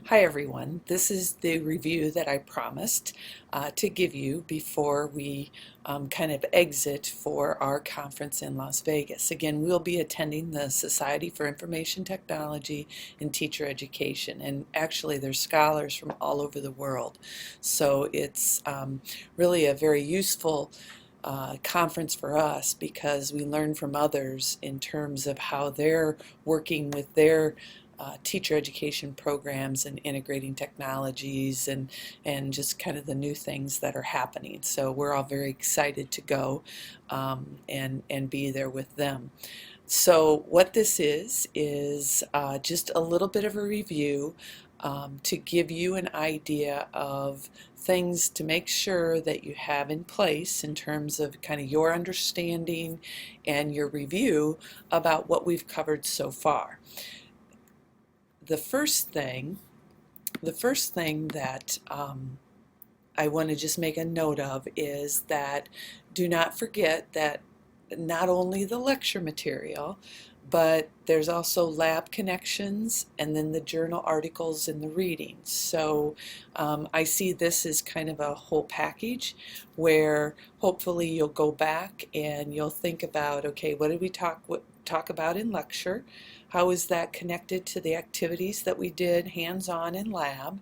Hi everyone, this is the review that I promised to give you before we kind of exit for our conference in Las Vegas. Again, we'll be attending the Society for Information Technology and Teacher Education, and actually there's scholars from all over the world. So it's really a very useful conference for us because we learn from others in terms of how they're working with their teacher education programs and integrating technologies and just kind of the new things that are happening. So we're all very excited to go and be there with them. So what this is just a little bit of a review to give you an idea of things to make sure that you have in place in terms of kind of your understanding and your review about what we've covered so far. The first thing that I want to just make a note of is that do not forget that not only the lecture material, but there's also lab connections and then the journal articles and the readings. So I see this as kind of a whole package where hopefully you'll go back and you'll think about, okay, what did we talk about in lecture? How is that connected to the activities that we did hands-on in lab?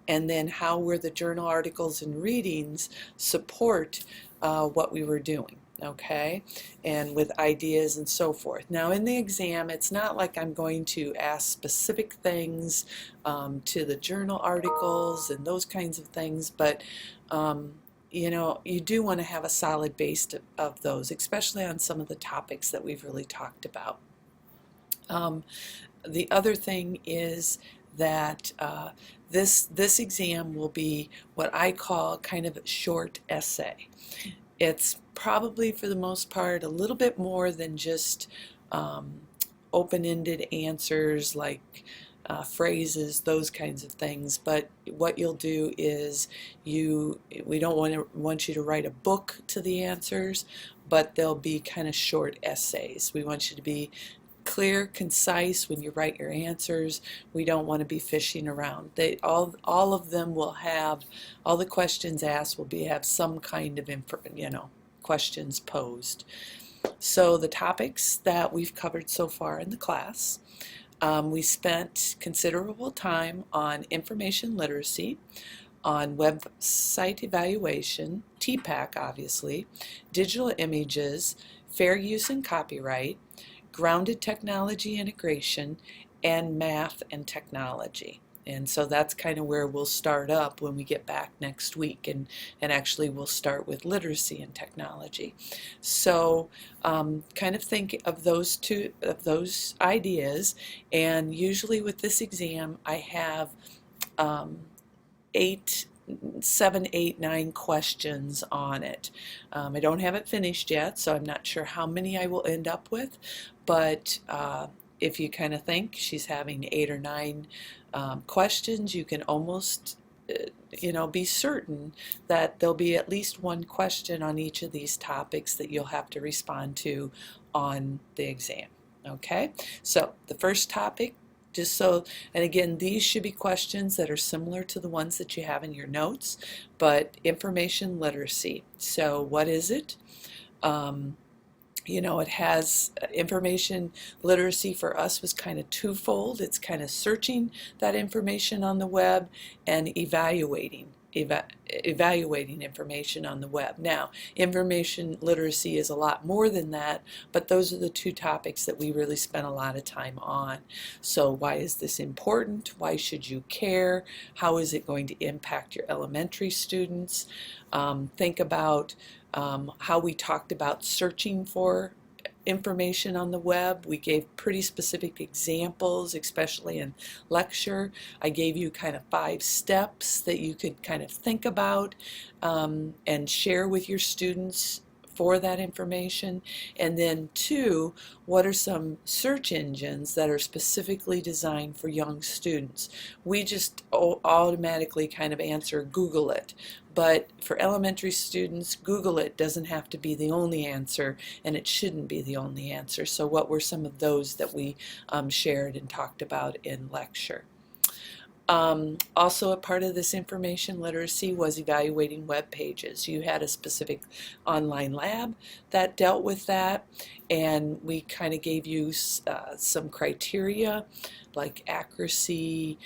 And then how were the journal articles and readings support what we were doing? Okay, and with ideas and so forth. Now in the exam, it's not like I'm going to ask specific things to the journal articles and those kinds of things, but you know, you do want to have a solid base of those, especially on some of the topics that we've really talked about. The other thing is that this exam will be what I call kind of a short essay. It's probably for the most part a little bit more than just open-ended answers like phrases, those kinds of things. But what you'll do is we don't want you to write a book to the answers, but they'll be kind of short essays. We want you to be clear, concise when you write your answers. We don't want to be fishing around. All of them will have, all the questions asked will have some kind of questions posed. So the topics that we've covered so far in the class, we spent considerable time on information literacy, on website evaluation, TPAC obviously, digital images, fair use and copyright, grounded technology integration, and math and technology. And so that's kind of where we'll start up when we get back next week, and actually we'll start with literacy and technology. So kind of think of those ideas, and usually with this exam I have 7, 8, 9 questions on it. I don't have it finished yet, so I'm not sure how many I will end up with, but if you kind of think she's having 8 or 9 questions, you can almost be certain that there'll be at least one question on each of these topics that you'll have to respond to on the exam. Okay, so the first topic, and again, these should be questions that are similar to the ones that you have in your notes, but information literacy. So what is it? It has information literacy for us was kind of twofold. It's kind of searching that information on the web and evaluating information on the web. Now, information literacy is a lot more than that, but those are the two topics that we really spent a lot of time on. So why is this important? Why should you care? How is it going to impact your elementary students? Think about how we talked about searching for information on the web. We gave pretty specific examples, especially in lecture. I gave you kind of 5 steps that you could kind of think about and share with your students for that information. And then 2, what are some search engines that are specifically designed for young students? We just automatically kind of answer Google it. But for elementary students, Google it doesn't have to be the only answer, and it shouldn't be the only answer. So what were some of those that we shared and talked about in lecture? Also, a part of this information literacy was evaluating web pages. You had a specific online lab that dealt with that, and we kind of gave you some criteria like accuracy,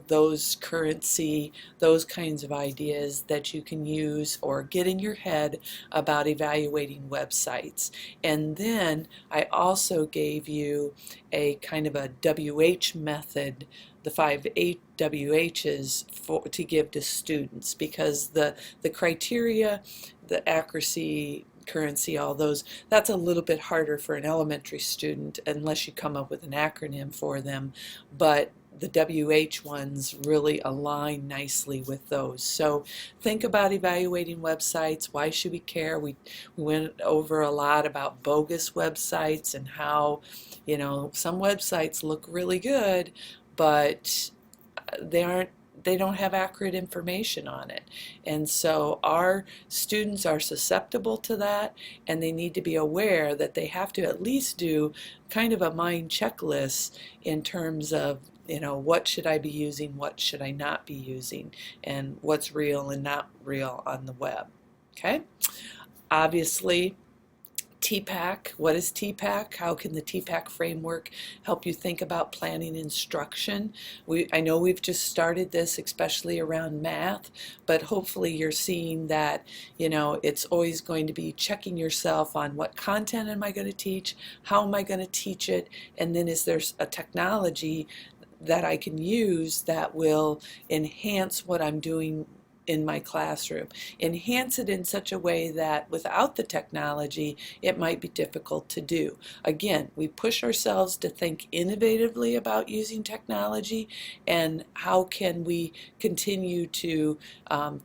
those currency, those kinds of ideas that you can use or get in your head about evaluating websites. And then I also gave you a kind of a WH method, the 5 WHs to give to students, because the criteria, the accuracy, currency, all those, that's a little bit harder for an elementary student unless you come up with an acronym for them, but the WH ones really align nicely with those. So think about evaluating websites. Why should we care? We went over a lot about bogus websites and how, some websites look really good, but they don't have accurate information on it. And so our students are susceptible to that, and they need to be aware that they have to at least do kind of a mind checklist in terms of, what should I be using, what should I not be using, and what's real and not real on the web. Okay? Obviously, TPAC. What is TPAC? How can the TPAC framework help you think about planning instruction? I know we've just started this, especially around math, but hopefully you're seeing that, it's always going to be checking yourself on what content am I going to teach, how am I going to teach it, and then is there a technology that I can use that will enhance what I'm doing in my classroom. Enhance it in such a way that without the technology, it might be difficult to do. Again, we push ourselves to think innovatively about using technology, and how can we continue to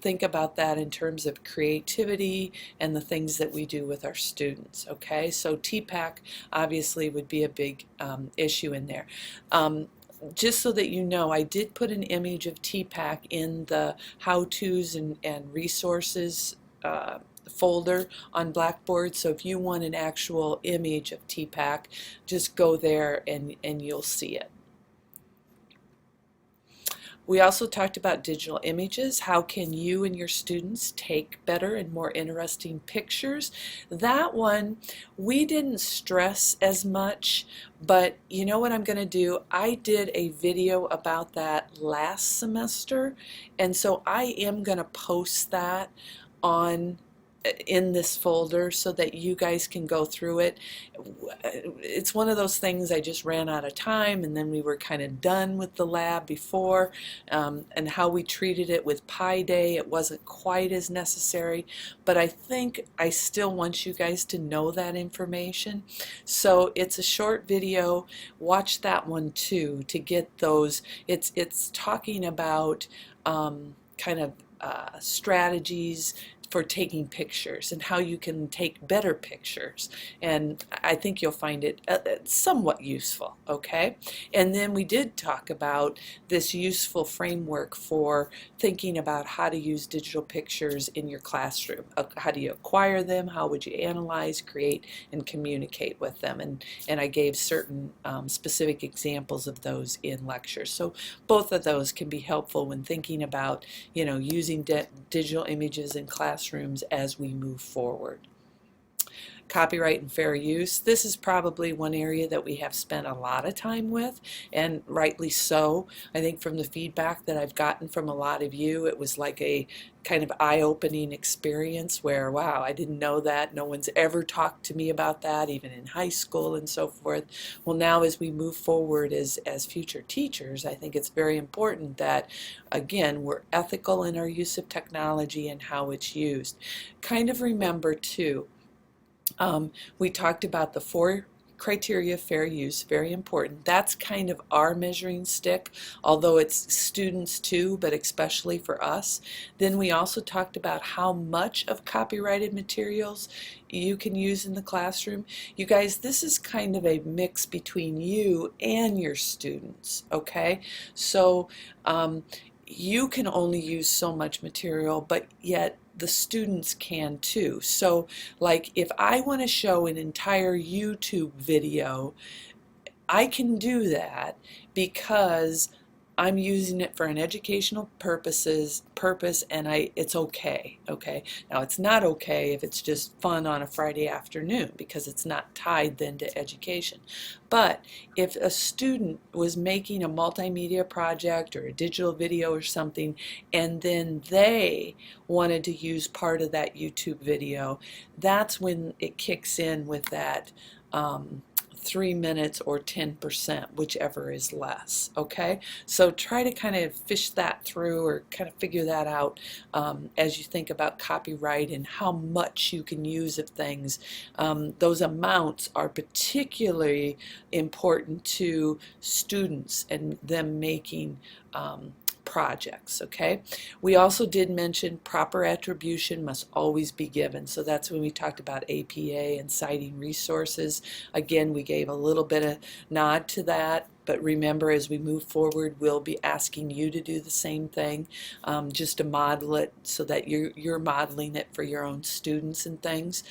think about that in terms of creativity and the things that we do with our students. Okay, so TPAC obviously would be a big issue in there. Just so that you know, I did put an image of TPAC in the how-tos and resources folder on Blackboard, so if you want an actual image of TPAC, just go there and you'll see it. We also talked about digital images. How can you and your students take better and more interesting pictures? That one, we didn't stress as much, but you know what I'm going to do? I did a video about that last semester, and so I am going to post that in this folder so that you guys can go through it. It's one of those things, I just ran out of time, and then we were kind of done with the lab before, and how we treated it with Pi Day, it wasn't quite as necessary, but I think I still want you guys to know that information. So it's a short video. Watch that one too to get those. It's talking about kind of strategies for taking pictures and how you can take better pictures, and I think you'll find it somewhat useful. Okay, and then we did talk about this useful framework for thinking about how to use digital pictures in your classroom. How do you acquire them, how would you analyze, create, and communicate with them, and I gave certain specific examples of those in lectures. So both of those can be helpful when thinking about using digital images in classrooms as we move forward. Copyright and fair use. This is probably one area that we have spent a lot of time with, and rightly so. I think from the feedback that I've gotten from a lot of you, it was like a kind of eye-opening experience where, wow, I didn't know that. No one's ever talked to me about that, even in high school and so forth. Well, now as we move forward as future teachers, I think it's very important that, again, we're ethical in our use of technology and how it's used. Kind of remember, too, we talked about the 4 criteria of fair use, very important. That's kind of our measuring stick, although it's students too, but especially for us. Then we also talked about how much of copyrighted materials you can use in the classroom. You guys, this is kind of a mix between you and your students, okay? So you can only use so much material, but yet the students can too. So like if I want to show an entire YouTube video, I can do that because I'm using it for an educational purpose, and it's okay. Okay. Now it's not okay if it's just fun on a Friday afternoon, because it's not tied then to education. But if a student was making a multimedia project or a digital video or something, and then they wanted to use part of that YouTube video, that's when it kicks in with that 3 minutes or 10%, whichever is less. Okay, so try to kind of fish that through, or kind of figure that out as you think about copyright and how much you can use of things. Those amounts are particularly important to students and them making projects. Okay, we also did mention proper attribution must always be given, so that's when we talked about APA and citing resources. Again, we gave a little bit of nod to that, but remember, as we move forward, we'll be asking you to do the same thing, just to model it so that you're modeling it for your own students and things.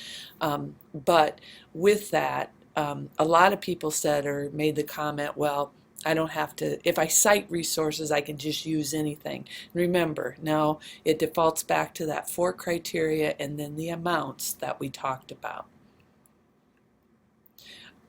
But with that, a lot of people said or made the comment, well, I don't have to, if I cite resources, I can just use anything. Remember, no, it defaults back to that 4 criteria and then the amounts that we talked about.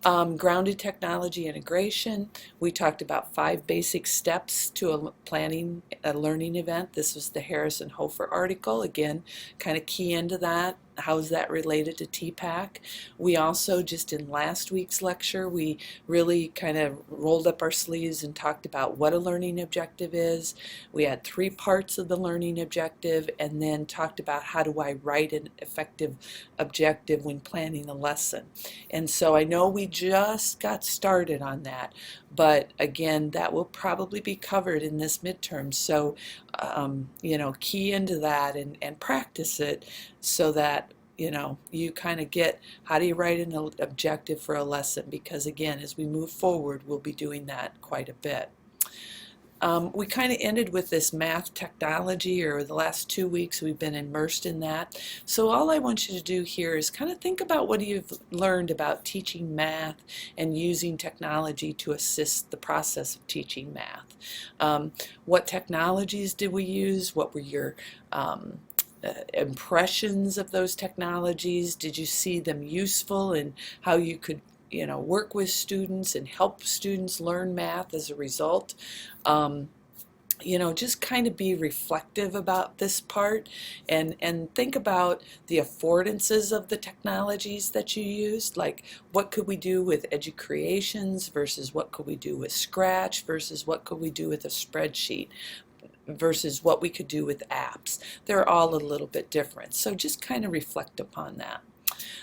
Grounded technology integration. We talked about 5 basic steps to planning a learning event. This was the Harrison Hofer article. Again, kind of key into that. How's that related to TPAC? We also, just in last week's lecture, we really kind of rolled up our sleeves and talked about what a learning objective is. We had 3 parts of the learning objective, and then talked about how do I write an effective objective when planning a lesson. And so I know we just got started on that, but again, that will probably be covered in this midterm. So you know, key into that and practice it so that you kind of get how do you write an objective for a lesson, because again, as we move forward, we'll be doing that quite a bit. We kind of ended with this math technology, or the last 2 weeks we've been immersed in that. So all I want you to do here is kind of think about what you've learned about teaching math and using technology to assist the process of teaching math. What technologies did we use? What were your impressions of those technologies? Did you see them useful, and how you could work with students and help students learn math as a result? Just kind of be reflective about this part, and think about the affordances of the technologies that you used. Like, what could we do with EduCreations versus what could we do with Scratch versus what could we do with a spreadsheet versus what we could do with apps. They're all a little bit different. So just kind of reflect upon that.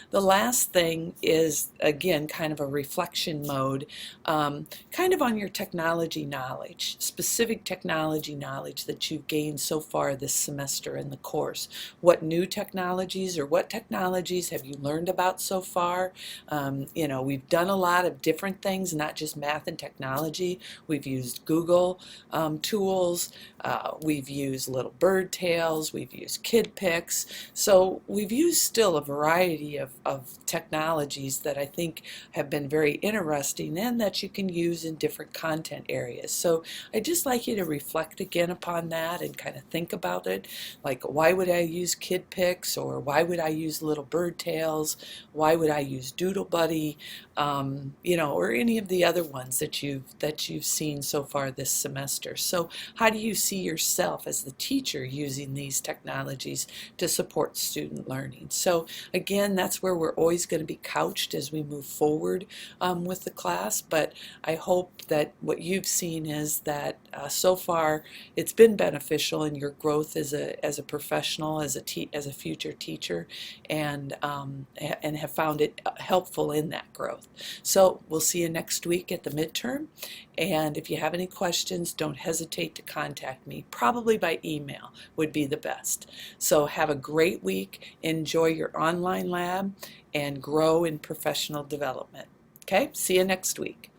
The last thing is, again, kind of a reflection mode, kind of on your technology knowledge, specific technology knowledge that you've gained so far this semester in the course. What new technologies, or what technologies have you learned about so far? We've done a lot of different things, not just math and technology. We've used Google tools, we've used Little Bird Tales, we've used KidPix. So we've used still a variety of technologies that I think have been very interesting and that you can use in different content areas. So I'd just like you to reflect again upon that and kind of think about it. Like, why would I use KidPix, or why would I use Little Bird Tales? Why would I use Doodle Buddy? Or any of the other ones that you've seen so far this semester. So how do you see yourself as the teacher using these technologies to support student learning? So again, that's where we're always going to be couched as we move forward with the class, but I hope that what you've seen is that so far it's been beneficial in your growth as a professional, as a future teacher, and have found it helpful in that growth. So we'll see you next week at the midterm, and if you have any questions, don't hesitate to contact me. Probably by email would be the best. So have a great week, enjoy your online lab, and grow in professional development. Okay, see you next week.